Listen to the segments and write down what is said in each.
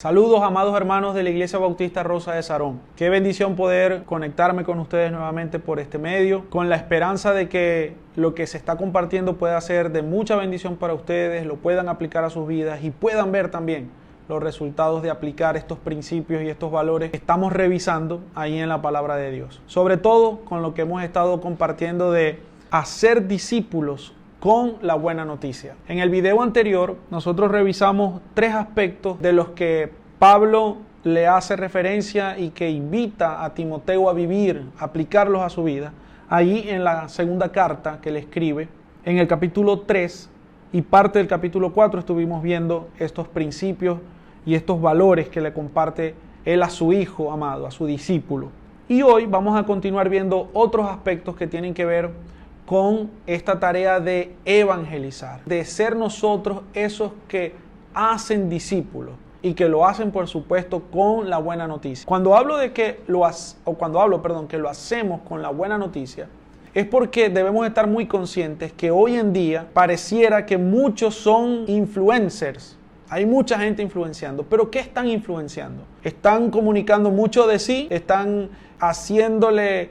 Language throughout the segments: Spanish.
Saludos, amados hermanos de la Iglesia Bautista Rosa de Sarón. Qué bendición poder conectarme con ustedes nuevamente por este medio, con la esperanza de que lo que se está compartiendo pueda ser de mucha bendición para ustedes, lo puedan aplicar a sus vidas y puedan ver también los resultados de aplicar estos principios y estos valores que estamos revisando ahí en la palabra de Dios. Sobre todo con lo que hemos estado compartiendo de hacer discípulos con la buena noticia. En el video anterior nosotros revisamos 3 aspectos de los que Pablo le hace referencia y que invita a Timoteo a vivir, a aplicarlos a su vida. Ahí en la segunda carta que le escribe, en el capítulo 3 y parte del capítulo 4 estuvimos viendo estos principios y estos valores que le comparte él a su hijo amado, a su discípulo. Y hoy vamos a continuar viendo otros aspectos que tienen que ver con esta tarea de evangelizar, de ser nosotros esos que hacen discípulos y que lo hacen, por supuesto, con la buena noticia. Cuando hablo de que lo hacemos con la buena noticia, es porque debemos estar muy conscientes que hoy en día pareciera que muchos son influencers. Hay mucha gente influenciando, pero ¿qué están influenciando? Están comunicando mucho de sí, están haciéndole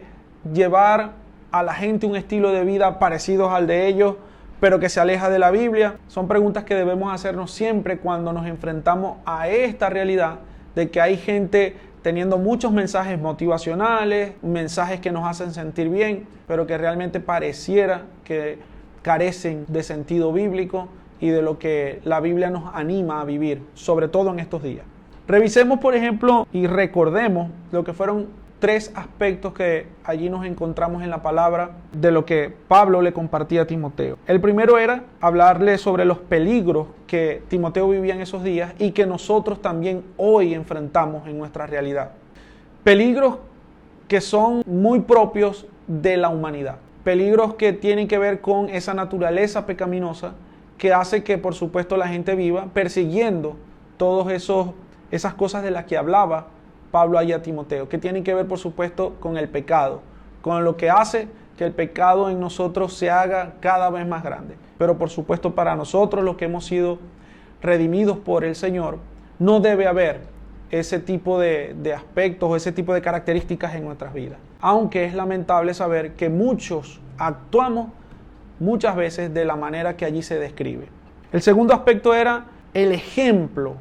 llevar a la gente un estilo de vida parecido al de ellos, pero que se aleja de la Biblia. Son preguntas que debemos hacernos siempre cuando nos enfrentamos a esta realidad de que hay gente teniendo muchos mensajes motivacionales, mensajes que nos hacen sentir bien, pero que realmente pareciera que carecen de sentido bíblico y de lo que la Biblia nos anima a vivir, sobre todo en estos días. Revisemos, por ejemplo, y recordemos lo que fueron 3 aspectos que allí nos encontramos en la palabra de lo que Pablo le compartía a Timoteo. El primero era hablarle sobre los peligros que Timoteo vivía en esos días y que nosotros también hoy enfrentamos en nuestra realidad. Peligros que son muy propios de la humanidad. Peligros que tienen que ver con esa naturaleza pecaminosa que hace que, por supuesto, la gente viva persiguiendo todas esas cosas de las que hablaba Pablo allí a Timoteo, que tienen que ver, por supuesto, con el pecado, con lo que hace que el pecado en nosotros se haga cada vez más grande. Pero, por supuesto, para nosotros, los que hemos sido redimidos por el Señor, no debe haber ese tipo de aspectos o ese tipo de características en nuestras vidas. Aunque es lamentable saber que muchos actuamos muchas veces de la manera que allí se describe. El segundo aspecto era el ejemplo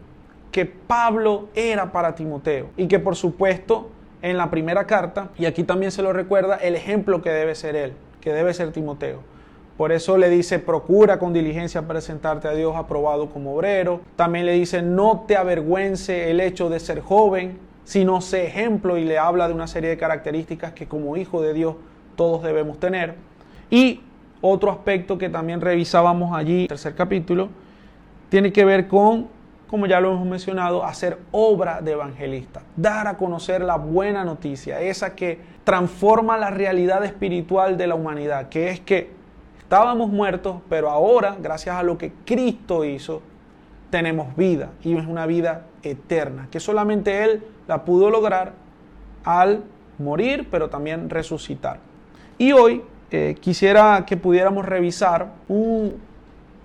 que Pablo era para Timoteo y que, por supuesto, en la primera carta, y aquí también se lo recuerda, el ejemplo que debe ser él, que debe ser Timoteo. Por eso le dice, procura con diligencia presentarte a Dios aprobado como obrero. También le dice, no te avergüence el hecho de ser joven, sino sé ejemplo, y le habla de una serie de características que como hijo de Dios todos debemos tener. Y otro aspecto que también revisábamos allí, el tercer capítulo, tiene que ver con, como ya lo hemos mencionado, hacer obra de evangelista, dar a conocer la buena noticia, esa que transforma la realidad espiritual de la humanidad, que es que estábamos muertos, pero ahora, gracias a lo que Cristo hizo, tenemos vida, y es una vida eterna, que solamente Él la pudo lograr al morir, pero también resucitar. Y hoy quisiera que pudiéramos revisar un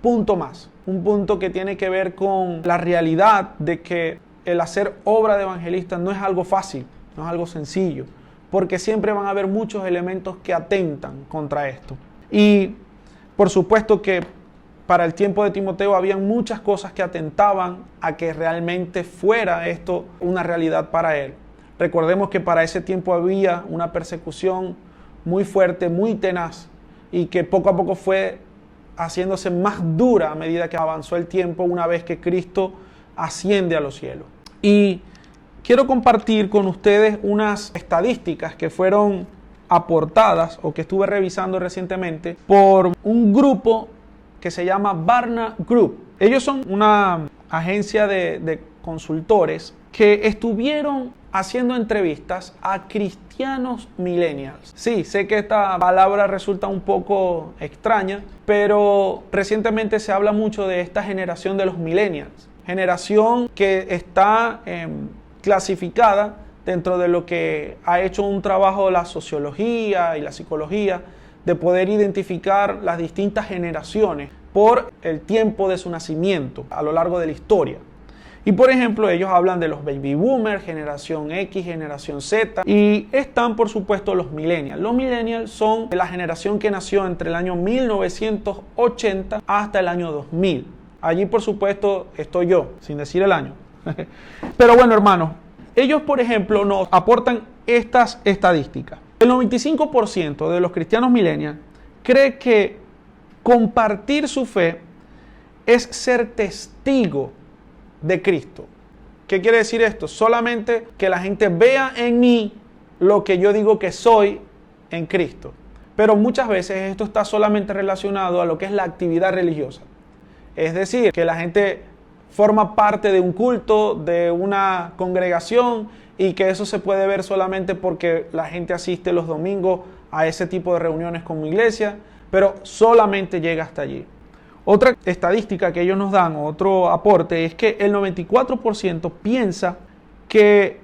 punto más. Un punto que tiene que ver con la realidad de que el hacer obra de evangelista no es algo fácil, no es algo sencillo, porque siempre van a haber muchos elementos que atentan contra esto. Y por supuesto que para el tiempo de Timoteo habían muchas cosas que atentaban a que realmente fuera esto una realidad para él. Recordemos que para ese tiempo había una persecución muy fuerte, muy tenaz, y que poco a poco fue haciéndose más dura a medida que avanzó el tiempo una vez que Cristo asciende a los cielos. Y quiero compartir con ustedes unas estadísticas que fueron aportadas o que estuve revisando recientemente por un grupo que se llama Barna Group. Ellos son una agencia de consultores que estuvieron haciendo entrevistas a cristianos millennials. Sí, sé que esta palabra resulta un poco extraña, pero recientemente se habla mucho de esta generación de los millennials. Generación que está clasificada dentro de lo que ha hecho un trabajo la sociología y la psicología de poder identificar las distintas generaciones por el tiempo de su nacimiento a lo largo de la historia. Y por ejemplo, ellos hablan de los baby boomers, generación X, generación Z, y están por supuesto los millennials. Los millennials son la generación que nació entre el año 1980 hasta el año 2000. Allí por supuesto estoy yo, sin decir el año. Pero bueno, hermanos, ellos por ejemplo nos aportan estas estadísticas. El 95% de los cristianos millennials cree que compartir su fe es ser testigo de Cristo. ¿Qué quiere decir esto? Solamente que la gente vea en mí lo que yo digo que soy en Cristo. Pero muchas veces esto está solamente relacionado a lo que es la actividad religiosa. Es decir, que la gente forma parte de un culto, de una congregación, y que eso se puede ver solamente porque la gente asiste los domingos a ese tipo de reuniones como iglesia, pero solamente llega hasta allí. Otra estadística que ellos nos dan, otro aporte, es que el 94% piensa que,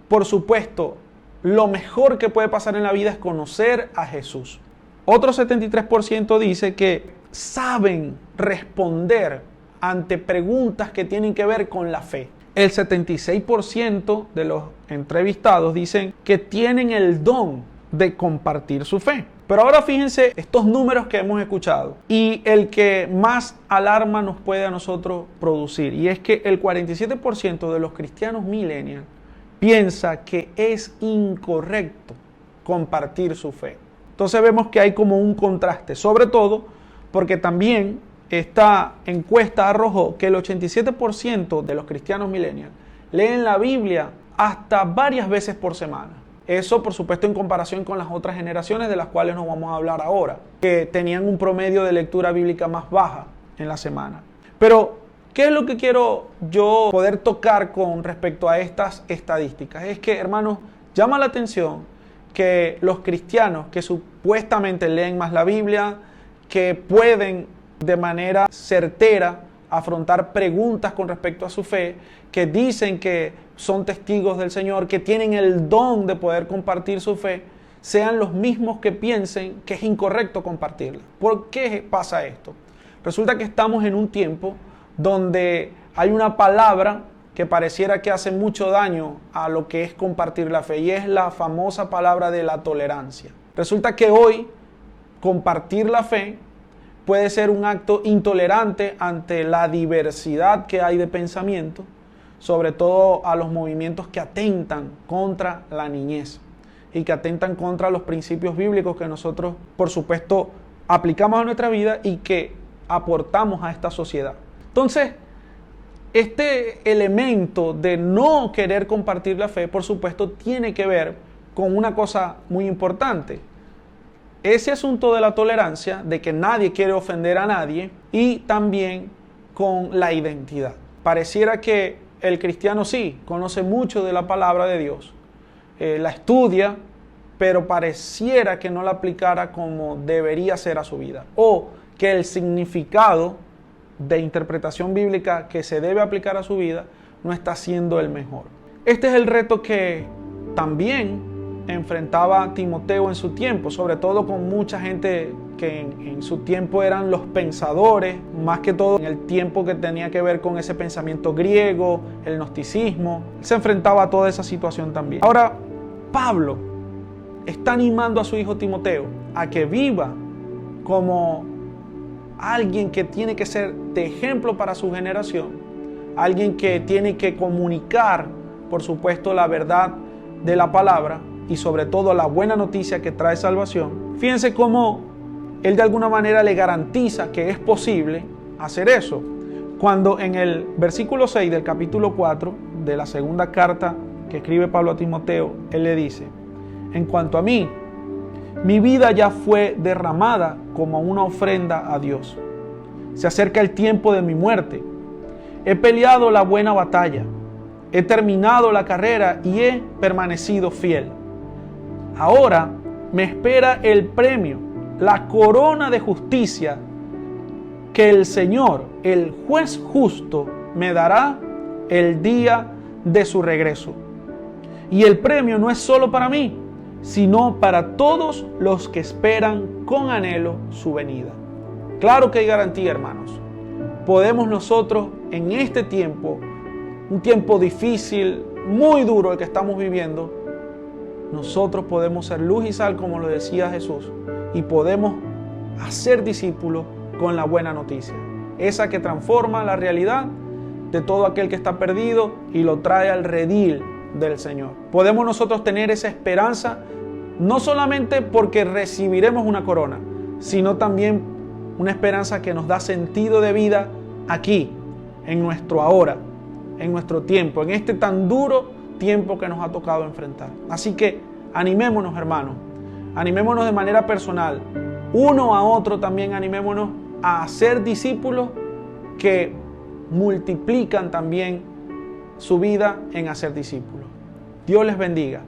por supuesto, lo mejor que puede pasar en la vida es conocer a Jesús. Otro 73% dice que saben responder ante preguntas que tienen que ver con la fe. El 76% de los entrevistados dicen que tienen el don de compartir su fe. Pero ahora fíjense estos números que hemos escuchado y el que más alarma nos puede a nosotros producir. Y es que el 47% de los cristianos millennials piensa que es incorrecto compartir su fe. Entonces vemos que hay como un contraste, sobre todo porque también esta encuesta arrojó que el 87% de los cristianos millennials leen la Biblia hasta varias veces por semana. Eso, por supuesto, en comparación con las otras generaciones de las cuales nos vamos a hablar ahora, que tenían un promedio de lectura bíblica más baja en la semana. Pero, ¿qué es lo que quiero yo poder tocar con respecto a estas estadísticas? Es que, hermanos, llama la atención que los cristianos que supuestamente leen más la Biblia, que pueden de manera certera afrontar preguntas con respecto a su fe, que dicen que son testigos del Señor, que tienen el don de poder compartir su fe, sean los mismos que piensen que es incorrecto compartirla. ¿Por qué pasa esto? Resulta que estamos en un tiempo donde hay una palabra que pareciera que hace mucho daño a lo que es compartir la fe, y es la famosa palabra de la tolerancia. Resulta que hoy compartir la fe puede ser un acto intolerante ante la diversidad que hay de pensamiento, sobre todo a los movimientos que atentan contra la niñez y que atentan contra los principios bíblicos que nosotros, por supuesto, aplicamos a nuestra vida y que aportamos a esta sociedad. Entonces, este elemento de no querer compartir la fe, por supuesto, tiene que ver con una cosa muy importante. Ese asunto de la tolerancia, de que nadie quiere ofender a nadie, y también con la identidad. Pareciera que el cristiano sí conoce mucho de la palabra de Dios, la estudia, pero pareciera que no la aplicara como debería ser a su vida, o que el significado de interpretación bíblica que se debe aplicar a su vida no está siendo el mejor. Este es el reto que también enfrentaba Timoteo en su tiempo, sobre todo con mucha gente que en su tiempo eran los pensadores, más que todo en el tiempo que tenía que ver con ese pensamiento griego, el gnosticismo. Se enfrentaba a toda esa situación también. Ahora, Pablo está animando a su hijo Timoteo a que viva como alguien que tiene que ser de ejemplo para su generación, alguien que tiene que comunicar, por supuesto, la verdad de la palabra y sobre todo la buena noticia que trae salvación. Fíjense cómo él de alguna manera le garantiza que es posible hacer eso, cuando en el versículo 6 del capítulo 4 de la segunda carta que escribe Pablo a Timoteo, él le dice: en cuanto a mí, mi vida ya fue derramada como una ofrenda a Dios. Se acerca el tiempo de mi muerte. He peleado la buena batalla. He terminado la carrera y he permanecido fiel. Ahora me espera el premio, la corona de justicia que el Señor, el juez justo, me dará el día de su regreso. Y el premio no es solo para mí, sino para todos los que esperan con anhelo su venida. Claro que hay garantía, hermanos. Podemos nosotros en este tiempo un tiempo difícil, muy duro el que estamos viviendo, nosotros podemos ser luz y sal, como lo decía Jesús, y podemos hacer discípulos con la buena noticia, esa que transforma la realidad de todo aquel que está perdido y lo trae al redil del Señor. Podemos nosotros tener esa esperanza, no solamente porque recibiremos una corona, sino también una esperanza que nos da sentido de vida aquí, en nuestro ahora, en nuestro tiempo, en este tan duro tiempo que nos ha tocado enfrentar. Así que animémonos, hermanos, animémonos de manera personal, uno a otro también animémonos a ser discípulos que multiplican también su vida en hacer discípulos. Dios les bendiga.